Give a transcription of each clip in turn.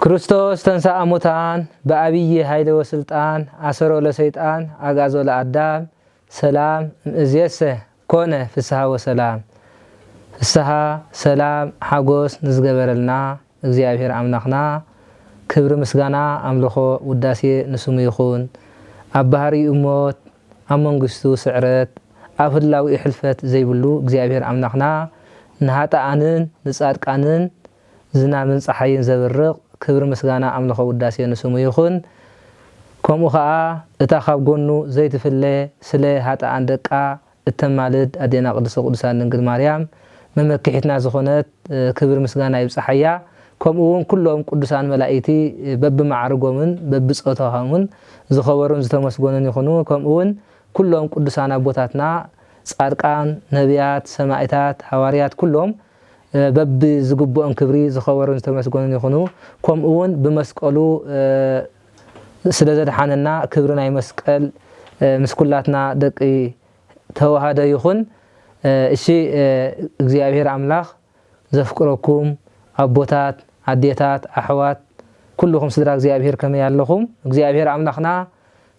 ክርስቶስ ተንሥአ እሙታን በአብይ ኃይል ወስልጣን አሰሮ ለሰይጣን አጋዞ ለአዳም ሰላም እምይእዜሰ ኮነ ፍስሐ ወሰላም። ፍስሐ ሰላም ሓጎስ ንዝገበረልና እግዚአብሔር አምላኽና ክብሪ ምስጋና አምልኾ ውዳሴ ንስሙ ይኹን። ኣብ ባህሪ እሞት ኣብ መንግስቱ ስዕረት ኣብ ህላዊ ሕልፈት ዘይብሉ እግዚአብሔር አምላኽና ንሃጣኣንን ንጻድቃንን ዝናብን ፀሓይን ዘብርቕ ክብሪ ምስጋና አምልኾ ውዳሴ ንስሙ ይኹን። ከምኡ ከዓ እታ ካብ ጎኑ ዘይትፍለ ስለ ሃጣኣን ደቃ እተማልድ ኣዴና ቅድስቲ ቅዱሳን ድንግል ማርያም መመክሒትና ዝኾነት ክብሪ ምስጋና ይብፅሓያ። ከምኡውን ኩሎም ቅዱሳን መላእክቲ በብማዕርጎምን በብፆታዎምን ዝኸበሩን ዝተመስገኑን ይኹኑ። ከምኡውን ኩሎም ቅዱሳን ኣቦታትና ጻድቃን፣ ነቢያት፣ ሰማዕታት፣ ሃዋርያት ኩሎም በቢ ዝግብኦም ክብሪ ዝኸበሩን ዝተመስገኑን ይኹኑ። ከምኡውን ብመስቀሉ ስለ ዘድሓነና ክብሪ ናይ መስቀል ምስ ኩላትና ደቂ ተዋሃደ ይኹን። እሺ እግዚአብሔር አምላኽ ዘፍቅረኩም ኣቦታት፣ ኣዴታት፣ ኣሕዋት ኩልኩም ስድራ እግዚአብሔር ከመይ ኣለኹም? እግዚአብሔር አምላኽና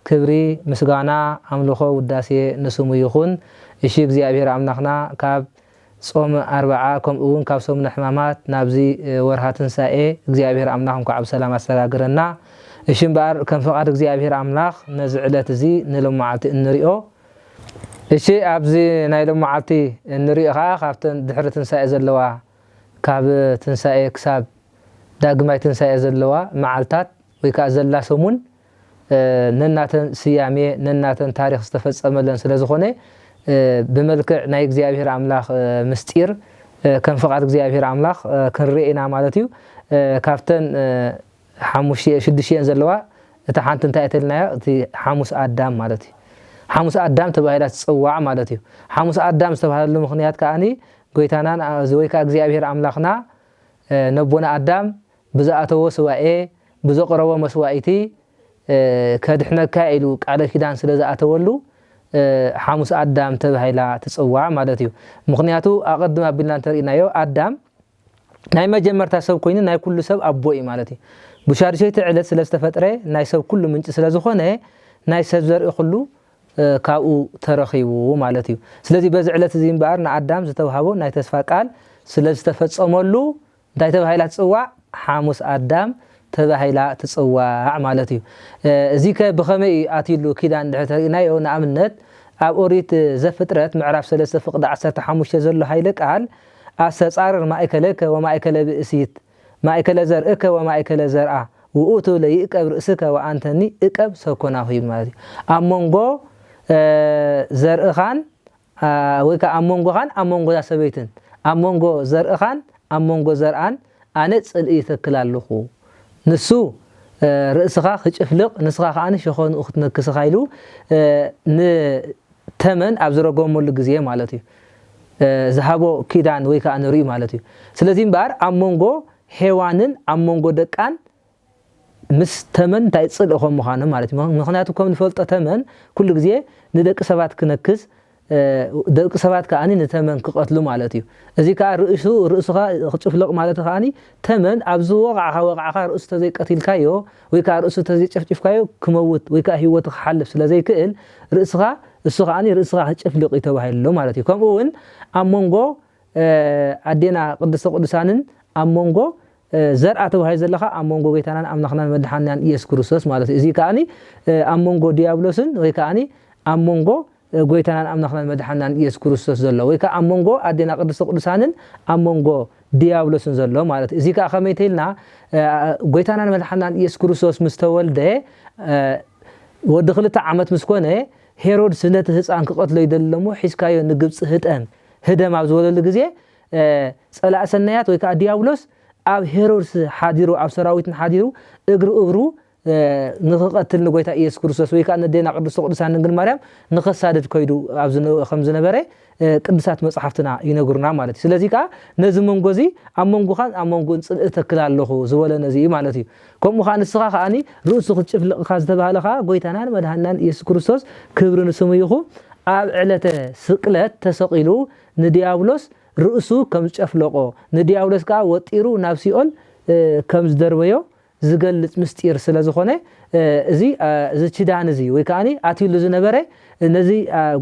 ክብሪ ምስጋና አምልኾ ውዳሴ ንስሙ ይኹን። እሺ እግዚአብሔር አምላኽና ካብ ጾም 40 ከምኡውን ካብ ሰሙነ ሕማማት ናብዚ ወርሃ ትንሳኤ እግዚአብሔር አምላኽ እንኳ ኣብ ሰላም ኣሰጋግረና። እሺ እምበኣር ከም ፈቃድ እግዚአብሔር አምላኽ ነዚ ዕለት እዚ ንሎመዓልቲ እንሪኦ። እሺ ኣብዚ ናይ ሎመዓልቲ እንሪኦ ከዓ ካብተን ድሕሪ ትንሳኤ ዘለዋ ካብ ትንሳኤ ክሳብ ዳግማይ ትንሳኤ ዘለዋ መዓልታት ወይ ከዓ ዘላ ሰሙን ነናተን ስያሜ ነናተን ታሪክ ዝተፈፀመለን ስለ ዝኾነ ብመልክዕ ናይ እግዚአብሔር አምላኽ ምስጢር ከም ፈቃድ እግዚአብሔር አምላኽ ክንርኢና ማለት እዩ። ካብተን 6 ዘለዋ እታ ሓንቲ እንታይ እተልናዮ እቲ ሓሙስ ኣዳም ማለት እዩ። ሓሙስ ኣዳም ተባሂላ ትፅዋዕ ማለት እዩ። ሓሙስ ኣዳም ዝተባሃለሉ ምክንያት ከዓኒ ጎይታናን ወይ ከዓ እግዚአብሔር አምላኽና ነቦና ኣዳም ብዝኣተዎ ስዋኤ ብዘቕረቦ መስዋእቲ ከድሕነካ ኢሉ ቃለ ኪዳን ስለ ዝኣተወሉ ሓሙስ ኣዳም ተባሂላ ትፅዋዕ ማለት እዩ። ምክንያቱ ኣቐድም ኣቢልና እንተሪእናዮ ኣዳም ናይ መጀመርታ ሰብ ኮይኑ ናይ ኩሉ ሰብ ኣቦ እዩ ማለት እዩ። ብሻድሸይቲ ዕለት ስለ ዝተፈጥረ ናይ ሰብ ኩሉ ምንጭ ስለ ዝኾነ ናይ ሰብ ዘርኢ ኩሉ ካብኡ ተረኺቡ ማለት እዩ። ስለዚ በዚ ዕለት እዚ እምበኣር ንኣዳም ዝተዋሃቦ ናይ ተስፋ ቃል ስለ ዝተፈፀመሉ እንታይ ተባሂላ ትፅዋዕ? ሓሙስ ኣዳም ተባሂላ ትፅዋዕ ማለት እዩ። እዚ ከ ብኸመይ ኣትሉ ኪዳን ድሕሪ ተሪእናዮ ንኣብነት ኣብ ኦሪት ዘፍጥረት ምዕራፍ 3 ፍቅዲ 15 ዘሎ ሃይለ ቃል ኣስተጻርር ማእከለከ ወማእከለ ብእሲት ማእከለ ዘርእከ ወማእከለ ዘርአ ውእቱ ለይእቀብ ርእስከ ወአንተኒ እቀብ ሰኮናሁ ማለት እዩ። ኣብ መንጎ ዘርእኻን ወይ ከዓ ኣብ መንጎኻን ኣብ መንጎ ሰበይትን ኣብ መንጎ ዘርእኻን ኣብ መንጎ ዘርአን ኣነ ፅልኢ ተክል ኣለኹ ንሱ ርእስኻ ክጭፍልቕ ንስኻ ከዓኒ ሸኾኑ ክትነክስኻ ኢሉ ንተመን ኣብ ዝረገመሉ ግዜ ማለት እዩ ዝሃቦ ኪዳን ወይ ከዓ ንርኢ ማለት እዩ። ስለዚ እምበኣር ኣብ መንጎ ሔዋንን ኣብ መንጎ ደቃን ምስ ተመን እንታይ ፅልኢ ከም ምዃኑ ማለት እዩ። ምክንያቱ ከም ንፈልጦ ተመን ኩሉ ግዜ ንደቂ ሰባት ክነክስ ደቂ ሰባት ከዓኒ ንተመን ክቐትሉ ማለት እዩ። እዚ ከዓ ርእሱኻ ክጭፍልቕ ማለት ከዓኒ ተመን ኣብዚ ወቕዓኻ ርእሱ ተዘይቀቲልካዮ ወይ ከዓ ርእሱ ተዘይጨፍጭፍካዮ ክመውት ወይ ከዓ ሂወቱ ክሓልፍ ስለዘይክእል ርእስኻ እሱ ከዓኒ ርእስኻ ክጭፍልቕ እዩ ተባሂሉ ማለት እዩ። ከምኡ እውን ኣብ መንጎ ኣዴና ቅድስቲ ቅዱሳንን ኣብ መንጎ ዘርአ ተባሂሉ ዘለኻ ኣብ መንጎ ጎይታናን ኣምላኽናን መድሓኒናን ኢየሱስ ክርስቶስ ማለት እዩ። እዚ ከዓኒ ኣብ መንጎ ዲያብሎስን ወይ ከዓኒ ኣብ መንጎ ጎይታናን ኣምላኽናን መድሓኒናን ኢየሱስ ክርስቶስ ዘሎ ወይ ከዓ ኣብ መንጎ ኣዴና ቅድስቲ ቅዱሳንን ኣብ መንጎ ዲያብሎስን ዘሎ ማለት እዩ። እዚ ከዓ ከመይ ተይልና ጎይታናን መድሓኒናን ኢየሱስ ክርስቶስ ምስ ተወልደ ወዲ 2 ዓመት ምስ ኮነ ሄሮድስ ነቲ ህፃን ክቐትሎ ይደሊ እሞ ሒዝካዮ ንግብፂ ህደም ኣብ ዝበለሉ ግዜ ፀላእ ሰናያት ወይ ከዓ ዲያብሎስ ኣብ ሄሮድስ ሓዲሩ ኣብ ሰራዊትን ሓዲሩ እግሩ ንኽቐትል ንጎይታ ኢየሱስ ክርስቶስ ወይ ከዓ ንኣዴና ቅድስቲ ቅዱሳን ድንግል ማርያም ንኸሳድድ ከይዱ ከም ዝነበረ ቅዱሳት መፅሓፍትና ይነግሩና ማለት እዩ። ስለዚ ከዓ ነዚ መንጎ እዚ ኣብ መንጎኻን ኣብ መንጎን ፅልኢ ተክል ኣለኹ ዝበለ ነዚ ማለት እዩ። ከምኡ ከዓ ንስኻ ከዓኒ ርእሱ ክትጭፍልቕካ ዝተባሃለ ከዓ ጎይታናን መድሓኒናን ኢየሱስ ክርስቶስ ክብሪ ንስሙ ይኹን ኣብ ዕለተ ስቅለት ተሰቂሉ ንዲያብሎስ ርእሱ ከም ዝጨፍለቆ ንዲያብሎስ ከዓ ወጢሩ ናብ ሲኦል ከም ዝደርበዮ ዝገልጽ ምስጢር ስለ ዝኾነ እዚ ችዳን እዚ ወይ ከዓኒ ኣትይሉ ዝነበረ ነዚ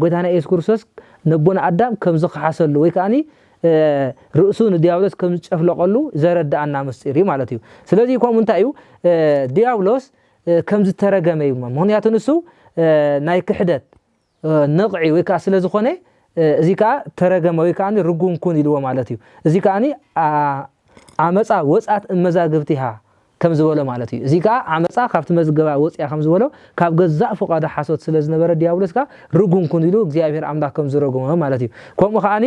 ጎይታና ኢየሱስ ክርስቶስ ነቦና ኣዳም ከም ዝኸሓሰሉ ወይ ከዓኒ ርእሱ ንዲያብሎስ ከም ዝጨፍለቀሉ ዘረዳእና ምስጢር እዩ ማለት እዩ ስለዚ ከምኡ እንታይ እዩ ዲያብሎስ ከም ዝተረገመ እዩ ምክንያቱ ንሱ ናይ ክሕደት ነቕዒ ወይ ከዓ ስለ ዝኾነ እዚ ከዓ ተረገመ ወይ ከዓኒ ርጉም ኩን ኢልዎ ማለት እዩ እዚ ከዓኒ ዓመፃ ወፃት እመዛግብቲሃ ከም ዝበሎ ማለት እዩ እዚ ከዓ ዓመፃ ካብቲ መዝገባ ወፅያ ከም ዝበሎ ካብ ገዛእ ፍቃዱ ሓሶት ስለ ዝነበረ ዲያብሎስ ከዓ ርጉም ኩን ኢሉ እግዚአብሔር ኣምላኽ ከም ዝረገመ ማለት እዩ ከምኡ ከዓኒ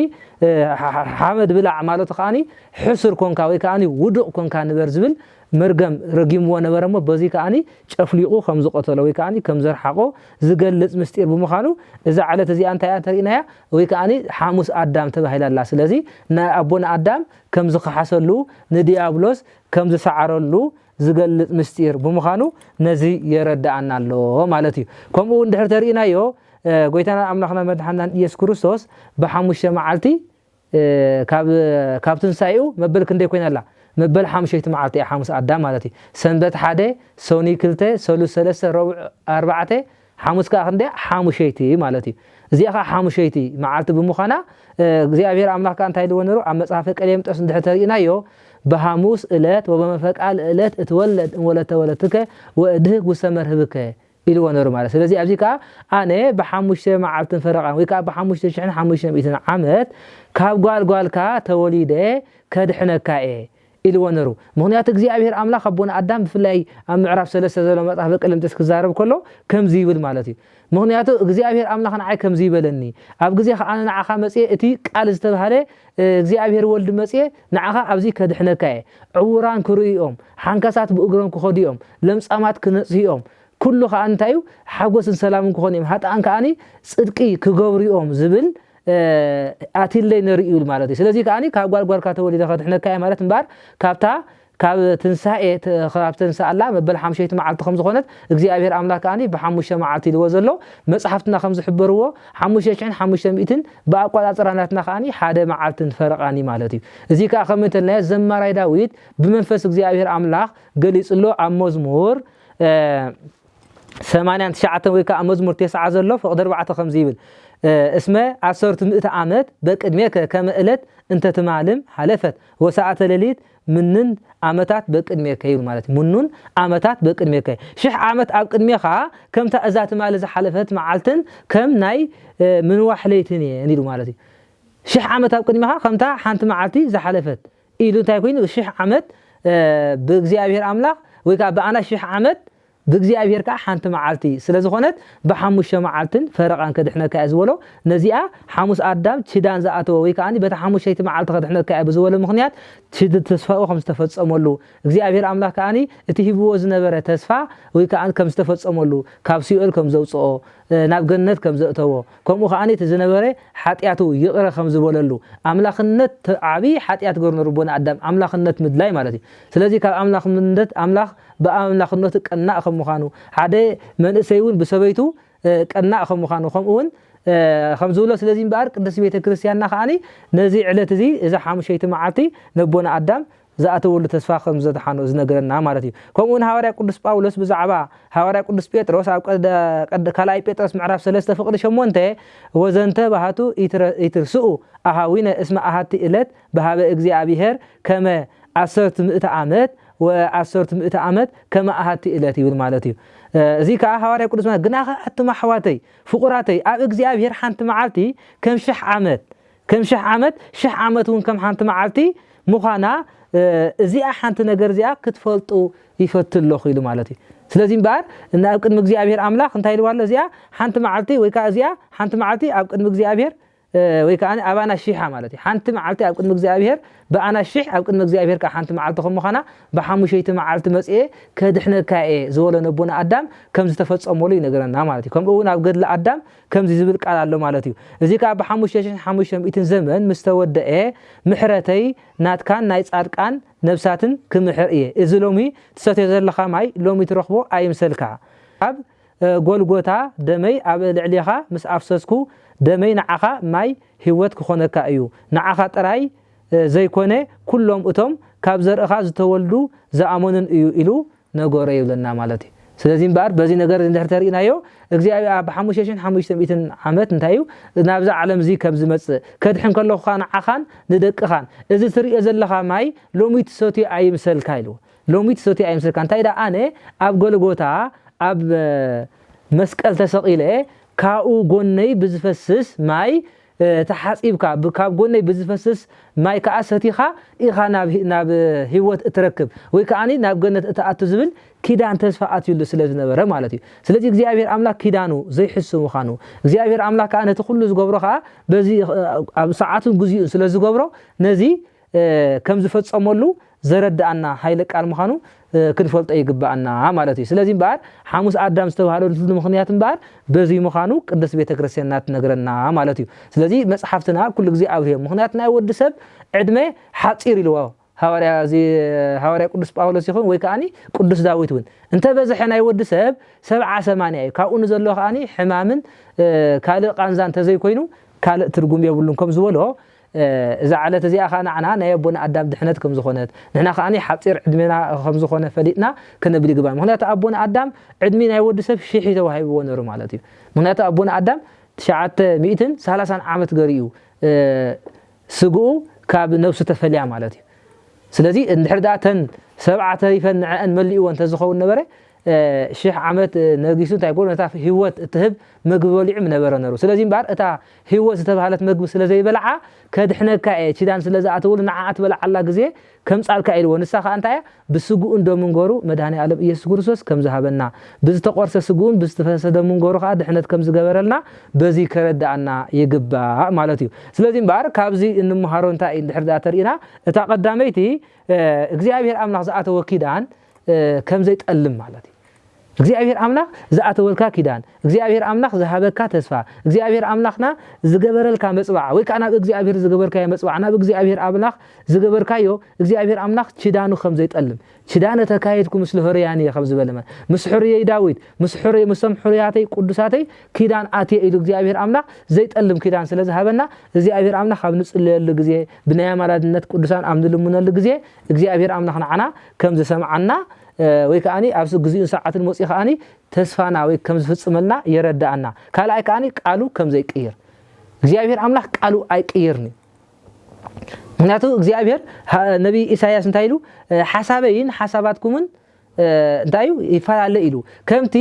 ሓመድ ብላዕ ማለት ከዓኒ ሕሱር ኮንካ ወይ ከዓኒ ውዱቕ ኮንካ ንበር ዝብል መርገም ረጊምዎ ነበረ እሞ በዚ ከዓኒ ጨፍሊቑ ከም ዝቆተሎ ወይ ከዓኒ ከም ዘርሓቆ ዝገልጽ ምስጢር ብምዃኑ እዛ ዓለት እዚኣ እንታይ እያ ተሪእናያ ወይ ከዓኒ ሓሙስ ኣዳም ተባሂላላ ስለዚ ናይ ኣቦና ኣዳም ከም ዝኸሓሰሉ ንዲያብሎስ ከም ዝሰዓረሉ ዝገልጽ ምስጢር ብምዃኑ ነዚ የረዳእና ኣሎ ማለት እዩ ከምኡ እንድሕር ተሪእናዮ ጎይታና ኣምላኽና መድሓኒትና ኢየሱስ ክርስቶስ ብሓሙሽተ መዓልቲ ካብ ትንሳኤኡ መበል ክንደይ ኮይናላ መበል 5 መዓልቲ ሓሙስ ኣዳም ማለት እዩ ሰንበት 1 ሶኒ 2 ሰሉስ 3 ረቡዕ 4 ሓሙስ ከዓ ክንደይ 5 ማለት እዩ እዚኣ ከዓ 5 መዓልቲ ብምዃና እግዚአብሔር ኣምላኽ ከዓ እንታይ ኢልዎ ነይሩ ኣብ መጽሓፈ ቀሌምጦስ እንድሕር ተሪእናዮ በሐሙስ ዕለት ወበመፈቃል ዕለት እትወለድ ወለተ ወለትከ ወእድህግ ወሰመርህብከ ኢልዎ ነይሩ ማለት ስለዚ ኣብዚ ከዓ ኣነ ብሓሙሽተ መዓልትን ፈረቓን ወይ ከዓ ብ5500 ዓመት ካብ ጓልጓልካ ተወሊደ ከድሕነካ እየ ኢልዎ ነይሩ ምክንያቱ እግዚአብሔር ኣምላኽ ኣቦና ኣዳም ብፍላይ ኣብ ምዕራፍ 3 ዘሎ መጽሓፈ ቀሌምጦስ ክዛረብ ከሎ ከምዚ ይብል ማለት እዩ ምክንያቱ እግዚአብሔር ኣምላኽ ንዓይ ከምዚ ይበለኒ ኣብ ግዜ ከዓ ንዓኻ መጽየ እቲ ቃል ዝተባሃለ እግዚአብሔር ወልድ መጽየ ንዓኻ ኣብዚ ከድሕነካ እየ ዕውራን ክርእዮም ሓንካሳት ብእግሮም ክኸዲኦም ለምጻማት ክነጽሂኦም ኩሉ ከዓ እንታይ እዩ ሓጎስን ሰላምን ክኾን እዮም ሃጣን ከዓኒ ጽድቂ ክገብርኦም ዝብል ኣትለይ ነርእዩ ማለት እዩ ስለዚ ከዓኒ ካብ ጓልጓልካ ተወሊደ ከድሕነካ እየ ማለት እምበር ካብ ትንሳኤ ካብ ትንሳኣላ መበል 5 መዓልቲ ከም ዝኾነት እግዚአብሔር ኣምላኽ ከዓኒ ብ5 መዓልቲ ኢልዎ ዘሎ መጽሓፍትና ከም ዝሕበርዎ 5500 ብኣቆጻጽራናትና ከዓኒ ሓደ መዓልትን ፈረቓኒ ማለት እዩ እዚ ከዓ ከም እንተልናዮ ዘማራይ ዳዊት ብመንፈስ እግዚአብሔር ኣምላኽ ገሊጽሎ ኣብ መዝሙር 89 ወይ ከዓ መዝሙር 9 ዘሎ ፍቅዲ 4 ከምዚ ይብል እስመ 100 ዓመት በቅድሜከ ከመ ዕለት እንተ ትማልም ሓለፈት ወሰዓተ ሌሊት ምንን ዓመታት በቅድሜከ ይብል ማለት ምኑን ዓመታት በቅድሜከ 1000 ዓመት ኣብ ቅድሜኻ ከምታ እዛ ትማል ዝሓለፈት መዓልትን ከም ናይ ምንዋሕ ለይትን እየ ማለት እዩ 1000 ዓመት ኣብ ቅድሜኻ ከምታ ሓንቲ መዓልቲ ዝሓለፈት ኢሉ እንታይ ኮይኑ 1000 ዓመት ብእግዚአብሔር ኣምላኽ ወይ ከዓ በኣና 1000 ዓመት ብእግዚአብሔር ከዓ ሓንቲ መዓልቲ ስለ ዝኾነት ብ5 መዓልትን ፈረቓን ከድሕነካ እየ ዝበሎ ነዚኣ ሓሙስ ኣዳም ችዳን ዝኣተወ ወይ ከዓኒ በታ 5 መዓልቲ ከድሕነካ እየ ብዝበሎ ምክንያት ተስፋኡ ከም ዝተፈጸመሉ እግዚአብሔር ኣምላኽ ከዓኒ እቲ ሂብዎ ዝነበረ ተስፋ ወይ ከዓኒ ከም ዝተፈጸመሉ ካብ ሲኦል ከም ዘውፅኦ ናብ ገነት ከም ዘእተዎ ከምኡ ከዓኒ እቲ ዝነበረ ሓጢያቱ ይቕረ ከም ዝበለሉ ኣምላኽነት ዓቢ ሓጢያት ገርኑ ርቦና ኣዳም ኣምላኽነት ምድላይ ማለት እዩ ስለዚ ካብ ኣምላኽነት ኣምላኽ በኣምላኽነቱ ቀናእ ከም ምዃኑ ሓደ መንእሰይ እውን ብሰበይቱ ቀናእ ከም ምዃኑ ከምኡውን ከም ዝብሎ ስለዚ እምበር ቅዱስ ቤተ ክርስቲያንና ከዓኒ ነዚ ዕለት እዚ እዛ 5 መዓልቲ ነቦና ኣዳም ዝኣተወሉ ተስፋ ከም ዘተሓኖ ዝነገረና ማለት እዩ ከምኡውን ሐዋርያ ቅዱስ ጳውሎስ ብዛዕባ ሐዋርያ ቅዱስ ጴጥሮስ ኣብ ካልኣይ ጴጥሮስ ምዕራፍ 3 ፍቅዲ 8 ወዘንተ ባህቱ ይትርስኡ ኣሃዊነ እስመ ኣሃቲ ዕለት በሃበ እግዚአብሔር ከመ 100 ዓመት و10 ዓመት ከመ ኣሃቲ ዕለት ይብል ማለት እዩ እዚ ከዓ ሐዋርያ ቅዱስ ማለት ግናኸ ኣትማ ኣሕዋተይ ፍቁራተይ ኣብ እግዚአብሔር ሓንቲ መዓልቲ ከም 1000 ዓመት ከም 1000 ዓመት 1000 ዓመት እውን ከም ሓንቲ መዓልቲ ምዃና እዚኣ ሓንቲ ነገር እዚኣ ክትፈልጡ ይፈትለኹ ኢሉ ማለት እዩ ስለዚ እምበር ናብ ቅድሚ እግዚአብሔር ኣምላኽ እንታይ ኢልዋሎ እዚኣ ሓንቲ መዓልቲ ወይ ከዓ እዚኣ ሓንቲ መዓልቲ ኣብ ቅድሚ እግዚአብሔር ወይ ከዓ ኣባና 1000 ማለት እዩ ሓንቲ መዓልቲ ኣብ ቅድሚ እግዚአብሔር በኣና 1000 ኣብ ቅድሚ እግዚአብሔር ከዓ ሓንቲ መዓልቲ ከም ምዃና ብ5 መዓልቲ መጽየ ከድሕነካ እየ ዝበሎ ነቦና ኣዳም ከም ዝተፈጸመሉ ይነገረና ማለት እዩ ከምኡውን ኣብ ገድሊ ኣዳም ከምዚ ዝብል ቃል ኣሎ ማለት እዩ እዚ ከዓ ብ5500 ዘመን ምስ ተወድአ ምሕረተይ ናትካን ናይ ጻድቃን ነብሳትን ክምሕር እየ እዚ ሎሚ ትሰትዮ ዘለኻ ማይ ሎሚ ትረኽቦ ኣይምሰልካ ኣብ ጎልጎታ ደመይ ኣብ ልዕሊኻ ምስ ኣፍሰስኩ ደመይ ንዓኻ ማይ ህይወት ክኾነካ እዩ ንዓኻ ጥራይ ዘይኮነ ኩሎም እቶም ካብ ዘርእኻ ዝተወልዱ ዝኣመኑን እዩ ኢሉ ነገረ ይብለና ማለት እዩ ስለዚህ እምበር በዚ ነገር እንድሕተርኢናዮ እግዚአብሔር ኣብ 5500 ዓመት እንታዩ ናብዛ ዓለም እዚ ከም ዝመጽእ ከድሕን ከለኹ ንዓኻን ንደቅኻን እዚ ትሪኦ ዘለኻ ማይ ሎሚ ትሰትዮ ኣይምሰልካ ኢልዎ ሎሚ ትሰትዮ ኣይምሰልካ እንታይ ዳ ኣነ ኣብ ጎልጎታ ኣብ መስቀል ተሰቂለ ካብኡ ጎነይ ብዝፈስስ ማይ ተሓጺብካ ካብ ጎነይ ብዝፈስስ ማይ ከዓ ሰቲኻ ኢኻ ናብ ህይወት እትረክብ ወይ ከዓኒ ናብ ገነት እተኣቱ ዝብል ኪዳን ተስፋ ኣትዩሉ ስለዝነበረ ማለት እዩ ስለዚ እግዚአብሔር ኣምላክ ኪዳኑ ዘይሕስብ ምዃኑ እግዚአብሔር ኣምላክ ከዓ ነቲ ኩሉ ዝገብሮ ከዓ በዚ ኣብ ሰዓቱን ግዜኡን ስለዝገብሮ ነዚ ከም ዝፈጸመሉ ዘረዳእና ኃይለ ቃል ምዃኑ ክንፈልጦ ይግባአና ማለት እዩ ስለዚህ እምበር ሐሙስ አዳም ዝተባሃለሉ ምኽንያት እምበር በዚ ምዃኑ ቅዱስ ቤተክርስቲያንና ትነግረና ማለት እዩ ስለዚህ መጽሐፍትና ኩሉ ግዜ ኣብርሄ ምኽንያት ናይ ወዲ ሰብ ዕድመ ሓፂር ኢልዎ ሐዋርያ ቅዱስ ጳውሎስ ይኹን ወይ ከዓኒ ቅዱስ ዳዊት እውን እንተ በዝሐ ናይ ወዲ ሰብ 70-80 እዩ ካብኡ ንዘሎ ከዓኒ ሕማምን ካልእ ቃንዛን ተዘይኮይኑ ካልእ ትርጉም የብሉን ከም ዝበሎ እዛ ዓለት እዚኣ ከዓ ንዓና ናይ ኣቦና ኣዳም ድሕነት ከም ዝኾነት ንሕና ከዓኒ ሓፂር ዕድሜና ከም ዝኾነ ፈሊጥና ከነብል ይግባእ ምኽንያቱ ኣቦና ኣዳም ዕድሜ ናይ ወዲ ሰብ 1000 ተዋሂብዎ ነይሩ ማለት እዩ ምኽንያቱ ኣቦና ኣዳም 930 ዓመት ገሪኡ ስግኡ ካብ ነብሱ ተፈልያ ማለት እዩ ስለዚህ እንድሕር ዳተን 7 ተሪፈን ንዐን መሊእዎን ተዝኸውን ነበረ 1000 ዓመት ነጊሱ እንታይ ጎል ነታ ህይወት እትህብ ምግቢ በሊዑም ነበረ ነሩ ስለዚህ እምበር እታ ህይወት ዝተባሃለት ምግቢ ስለዘይበልዓ ከድሕነካ ቺዳን ስለዝኣተውሉ ንዓት በልዓላ ግዜ ከም ጻልካ ኢልዎ ንሳ ከዓ እንታይ ብስጉኡ እንደምንገሩ መድኃኔ ዓለም ኢየሱስ ክርስቶስ ከም ዝሃበና ብዝተቆርሰ ስጉኡን ብዝተፈሰሰ ደምንገሩ ከዓ ድሕነት ከም ዝገበረልና በዚ ከረዳእና ይግባእ ማለት እዩ ስለዚህ እምበር ካብዚ እንምሃሮ እንታይ እንድሕር ዳ ተርኢና እታ ቀዳመይቲ እግዚአብሔር ኣምላኽ ዝኣተወ ኪዳን ከም ዘይጠልም ማለት እዩ እግዚአብሔር ኣምላኽ ዝኣተወልካ ኪዳን እግዚአብሔር ኣምላኽ ዝሃበካ ተስፋ እግዚአብሔር ኣምላኽና ዝገበረልካ መጽዋዕ ወይ ከዓ ናብ እግዚአብሔር ዝገበርካዮ መጽዋዕ ናብ እግዚአብሔር ኣምላኽ ዝገበርካዮ እግዚአብሔር ኣምላኽ ቺዳኑ ከም ዘይጠልም ቺዳነ ተካይድኩ ምስለ ሆርያኒ ከም ዝበለመ ምስ ሕርየይ ዳዊት ምስ ሕርያተይ ቅዱሳተይ ኪዳን ኣትየ ኢሉ እግዚአብሔር ኣምላኽ ዘይጠልም ኪዳን ስለዝሃበና እግዚአብሔር ኣምላኽ ኣብ ንጽልየሉ ግዜ ብናይ ኣማላድነት ቅዱሳን ኣብ ንልሙነሉ ግዜ እግዚአብሔር ኣምላኽ ንዓና ከም ዝሰምዓና ወይ ከዓኒ ኣብ ግዜኡን ሰዓትን መጽኢ ከዓኒ ተስፋና ወይ ከም ዝፍጽመልና የረዳእና ካልኣይ ከዓኒ ቃሉ ከም ዘይቅይር እግዚአብሔር ኣምላኽ ቃሉ ኣይቅይርኒ ምክንያቱ እግዚአብሔር ነቢ ኢሳያስ እንታይ ኢሉ ሓሳበይን ሓሳባትኩምን እንታይ ይፈላለ ኢሉ ከምቲ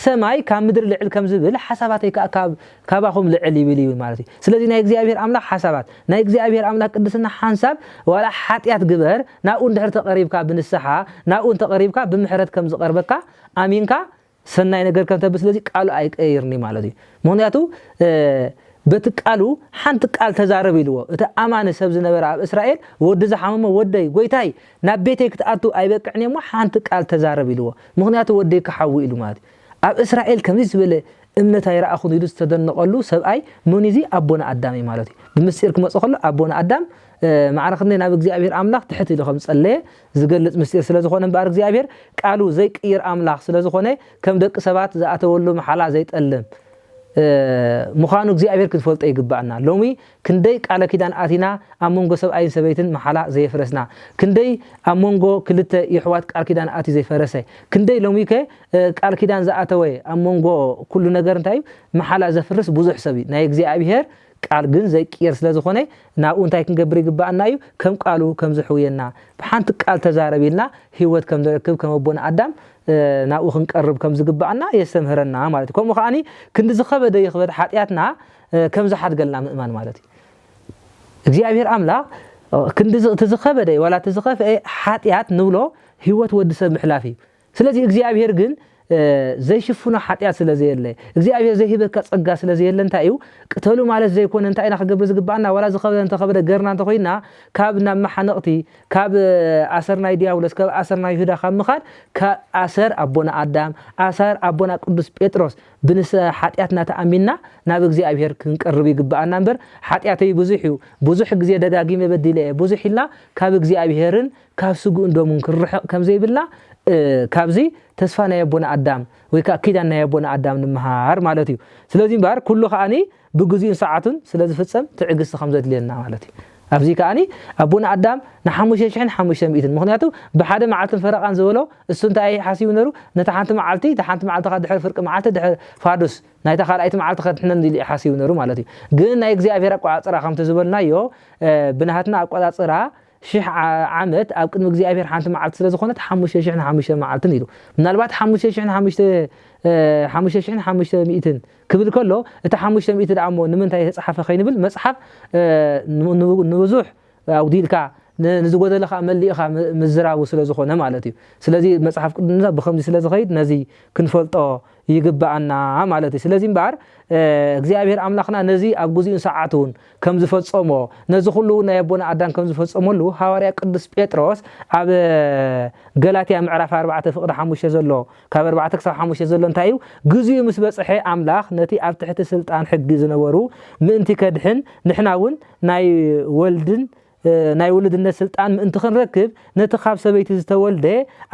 ሰማይ ካብ ምድሪ ልዕል ከም ዝብል ሓሳባተይ ካባኹም ልዕል ይብል እዩ ማለት እዩ ስለዚህ ናይ እግዚአብሔር ኣምላኽ ሓሳባት ናይ እግዚአብሔር ኣምላኽ ቅድስና ሓንሳብ ዋላ ሓጢያት ግበር ናብኡ እንድሕር ተቐሪብካ ብንስሓ ናብኡ ተቐሪብካ ብምሕረት ከም ዝቐርበካ ኣሚንካ ሰናይ ነገር ከም ተብ ስለዚህ ቃሉ ኣይቀይርኒ ማለት እዩ ምክንያቱ በቲ ቃሉ ሓንቲ ቃል ተዛረብ ኢልዎ እቲ ኣማነ ሰብ ዝነበረ ኣብ እስራኤል ወዲ ዝሓመመ ወደይ ጎይታይ ናብ ቤተይ ክትኣቱ ኣይበቅዕን እሞ ሓንቲ ቃል ተዛረብ ኢልዎ ምክንያቱ ወደይ ክሓዊ ኢሉ ማለት ኣብ እስራኤል ከምዚ ዝበለ እምነት ኣይረኣኹን ኢሉ ዝተደነቐሉ ሰብኣይ ሞኒዚ ኣቦና ኣዳም እዩ ማለት እዩ ብምስጢር ክመጽእ ከሎ ኣቦና ኣዳም ማዕረኽነ ናብ እግዚአብሔር ኣምላኽ ትሕት ኢሉ ከም ጸለየ ዝገልጽ ምስጢር ስለዝኾነ እምበር እግዚአብሔር ቃሉ ዘይቅይር ኣምላኽ ስለዝኾነ ከም ደቂ ሰባት ዝኣተወሉ መሓላ ዘይጠልም ምዃኑ እግዚአብሔር ክትፈልጦ ይግባአና ሎሚ ክንደይ ቃለ ኪዳን ኣቲና ኣብ መንጎ ሰብኣይን ሰበይትን መሓላ ዘይፈረስና ክንደይ ኣብ መንጎ ክልተ ይሕዋት ቃል ኪዳን ኣቲ ዘይፈረሰ ክንደይ ሎሚ ቃል ኪዳን ዝኣተወ ኣብ መንጎ ኩሉ ነገር እንታይ መሓላ ዘፍርስ ብዙሕ ሰብ ናይ እግዚአብሔር ቃል ግን ዘይቅየር ስለዝኾነ ናብኡ እንታይ ክንገብር ይግባአና እዩ ከም ቃሉ ከም ዝሕውየና ብሓንቲ ቃል ተዛረቢልና ህይወት ከም ዝረክብ ከም ኣቦና ኣዳም ናብኡ ክንቀርብ ከም ዝግባአና የስተምህረና ማለት እዩ ከምኡ ከዓኒ ክንዲ ዝኸበደ ይኽበድ ሓጢያትና ከም ዝሓድገልና ምእማን ማለት እዩ እግዚአብሔር ኣምላኽ ክንዲ ዝኸበደ ዋላ ዝኸፍአ ሓጢያት ንብሎ ህይወት ወዲ ሰብ ምሕላፍ እዩ ስለዚህ እግዚአብሔር ግን ዘይሽፍኖ ሓጢያት ስለዘየለ እግዚአብሔር ዘይሂበካ ጸጋ ስለዘየለ እንታይ እዩ ቅተሉ ማለት ዘይኮነ እንታይ ኢና ክገብር ዝግባአና ዋላ ዝኸበደ ገርና እንተኾይና ካብ ናብ መሓነቕቲ ካብ ኣሰር ናይ ዲያብሎስ ካብ ኣሰር ናይ ይሁዳ ካብ ምኻድ ካብ ኣሰር ኣቦና ኣዳም ኣሰር ኣቦና ቅዱስ ጴጥሮስ ብንስ ሓጢያትና ተኣሚንና ናብ እግዚአብሔር ክንቀርብ ይግባአና እምበር ሓጢያተይ ብዙሕ እዩ ብዙሕ ግዜ ደጋጊመ በዲለ ብዙሕ ኢልና ካብ እግዚአብሔርን ካብ ስጉእ እንደሙን ክርሕቕ ከም ዘይብልና ካብዚ ተስፋ ናይ ኣቦና ኣዳም ወይ ከዓ ኪዳን ናይ ኣቦና ኣዳም ንምሃር ማለት እዩ ስለዚህ እምበር ኩሉ ከዓኒ ብግዚኡን ሰዓቱን ስለዝፍጸም ትዕግስቲ ከም ዘድልየና ማለት እዩ أبزي كأني أبونا أدم نحمش شحن حمش مئتين مخنياتو بحدا معلت الفرق عن زولو السنت أي حاسي ونرو نتحنت معلتي تحنت معلت خد حر فرق معلت دح فادوس نايت خال أيت معلت خد حنا ندي حاسي ونرو مالتي قلنا يجزي أبيرك وعصرة خمسة زبلنا يو بنهاتنا أقوى عصرة شح عمت أو كن مجزي أبير حنت معلت سلزو خونت حمش شحن حمش معلت نيرو من البعض حمش شحن حمش شحن حمش مئتين كبر كله التحمش مئتين عمو نمنتهي صحافة خير بال مصحف نوزوح أو ديلك نزود لك ملي أخا مزرعة وسلازو خونه مالتي سلازي مصحف كنا بخمس سلاز خيد نزي كنفلطه يجب عنا مالتي سلازي بعر እግዚአብሔር አምላኽና ነዚ ኣብ ግዚኡ ሰዓቱን ከም ዝፈጸሞ ነዚ ሁሉ ናይ ኣቦና ኣዳም ከም ዝፈጸመሉ ሐዋርያ ቅዱስ ጴጥሮስ ኣብ ገላትያ ምዕራፍ 4 ፍቅዲ 5 ዘሎ ካብ 4 ክሳብ 5 ዘሎ እንታይ እዩ ግዚኡ ምስ በጽሐ ኣምላኽ ነቲ ኣብ ትሕቲ ስልጣን ሕጊ ዝነበሩ ምእንቲ ከድሕን ንሕናውን ናይ ወልድን ናይ ወልድነት ስልጣን ምእንቲ ክንረክብ ነቲ ካብ ሰበይቲ ዝተወልደ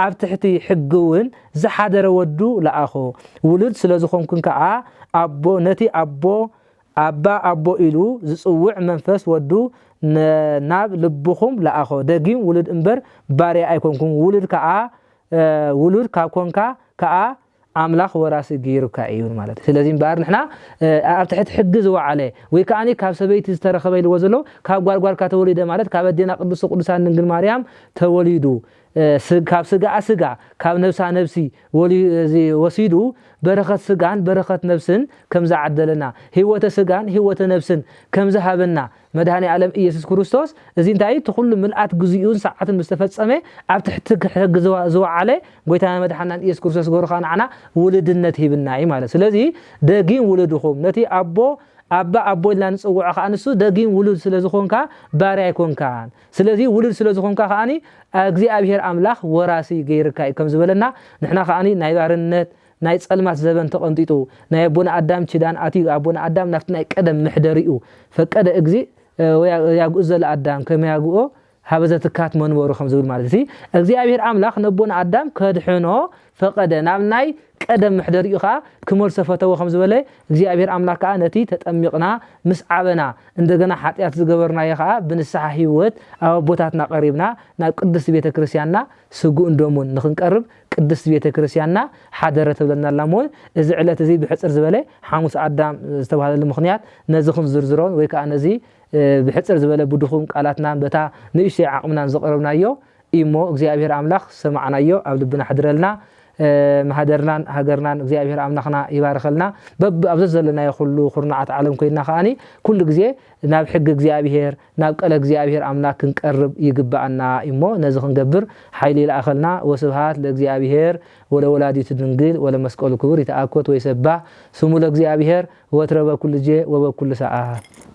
ኣብ ትሕቲ ሕጊውን ዝሓደረ ወዱ ለኣኾ ውሉድ ስለ ዝኾንኩን ከዓ ኣቦ ነቲ ኣቦ ኢሉ ዝጽውዕ መንፈስ ወዱ ናብ ልብኹም ለኣኾ ደጊም ውሉድ እምበር ባርያ ኣይኮንኩም ውሉድ ካብ ኮንካ ከዓ أملاخ وراس جيرو كأيون مالته سلازم بار نحنا أبتحت حج زوعله ويكاني كاب سبيت استرخبيل وزلو كاب قار كتوليده مالت كاب الدين قدسان نجل مريم توليدو كاب سجع كاب نفسي ولي زي وسيدو بركة سجان بركة نفسن كم زعدلنا هو سجان هو نفسن كم ذهبنا مدهني علم إيسوس كريستوس زين تاي تقول ملأت جزيون ساعات مستفاد سمه أبتحت حج زوعله قويتنا مدحنا إيسوس كريستوس جورخان عنا ولد النتي بالنعي ماله سلازي دقين ولدهم نتي أبو لان سووا خانسو دقين ولد سلازخون كا بارع يكون كان سلازي ولد سلازخون كا خاني أجزي أبيهر أملاخ وراسي غير كاي كم زبلنا نحنا خاني نايدار النت نايت ألمات زبن تقنطيتو ناي أبونا أدم تشدان أتي أبونا أدم نفتنا كدم محدريو فكذا أجزي وياجوز الأدم كم ياجوه هذا تكات منور خمس زول مالتي أجزي أبيهر أملاخ نبونا أدم كدحنه فقد نامناي قدم محدريو خا كمل صفته خمس بلاي أجزي أبيهر أملاك نتي تتأمقنا مسعبنا عندنا حتيات زجبرنا يخا بنسحة هيوت أو بوتاتنا قريبنا نقدس بيت كريستياننا سجون دومون نخنقرب قدس بيت كريستياننا حضرت لنا اللامون إذا علت زي بحصر زبلاي حاموس أدم استوى هذا المخنيات نزخن زرزرون ويكا نزي بحصر زبلاي بدخون قالاتنا بتا نيشي عقمنا نزقربنا يو إيمو أجزي أبيهر أملاخ سمعنا يو أو لبنا حضرلنا مهدرنا هجرنا እግዚአብሔር አምላኽና ይባርኸልና በብ ኣብዘ ዘለና ይኹሉ ኹርናዓት ዓለም ኮይና ኻኒ ኩሉ ግዜ ናብ ሕግ እግዚአብሔር ናብ ቀለ እግዚአብሔር አምላክ ክንቀርብ ይግባአና እሞ ነዚ ክንገብር ሓይሊ ለኣኸልና ወስብሃት ለእግዚአብሔር ወለወላዲቱ ድንግል ወለመስቀሉ ክቡር ይተኣኮት ወይሰባህ ስሙ ለእግዚአብሔር ወትረ በኩሉ ጊዜ ወበኩሉ ሰዓት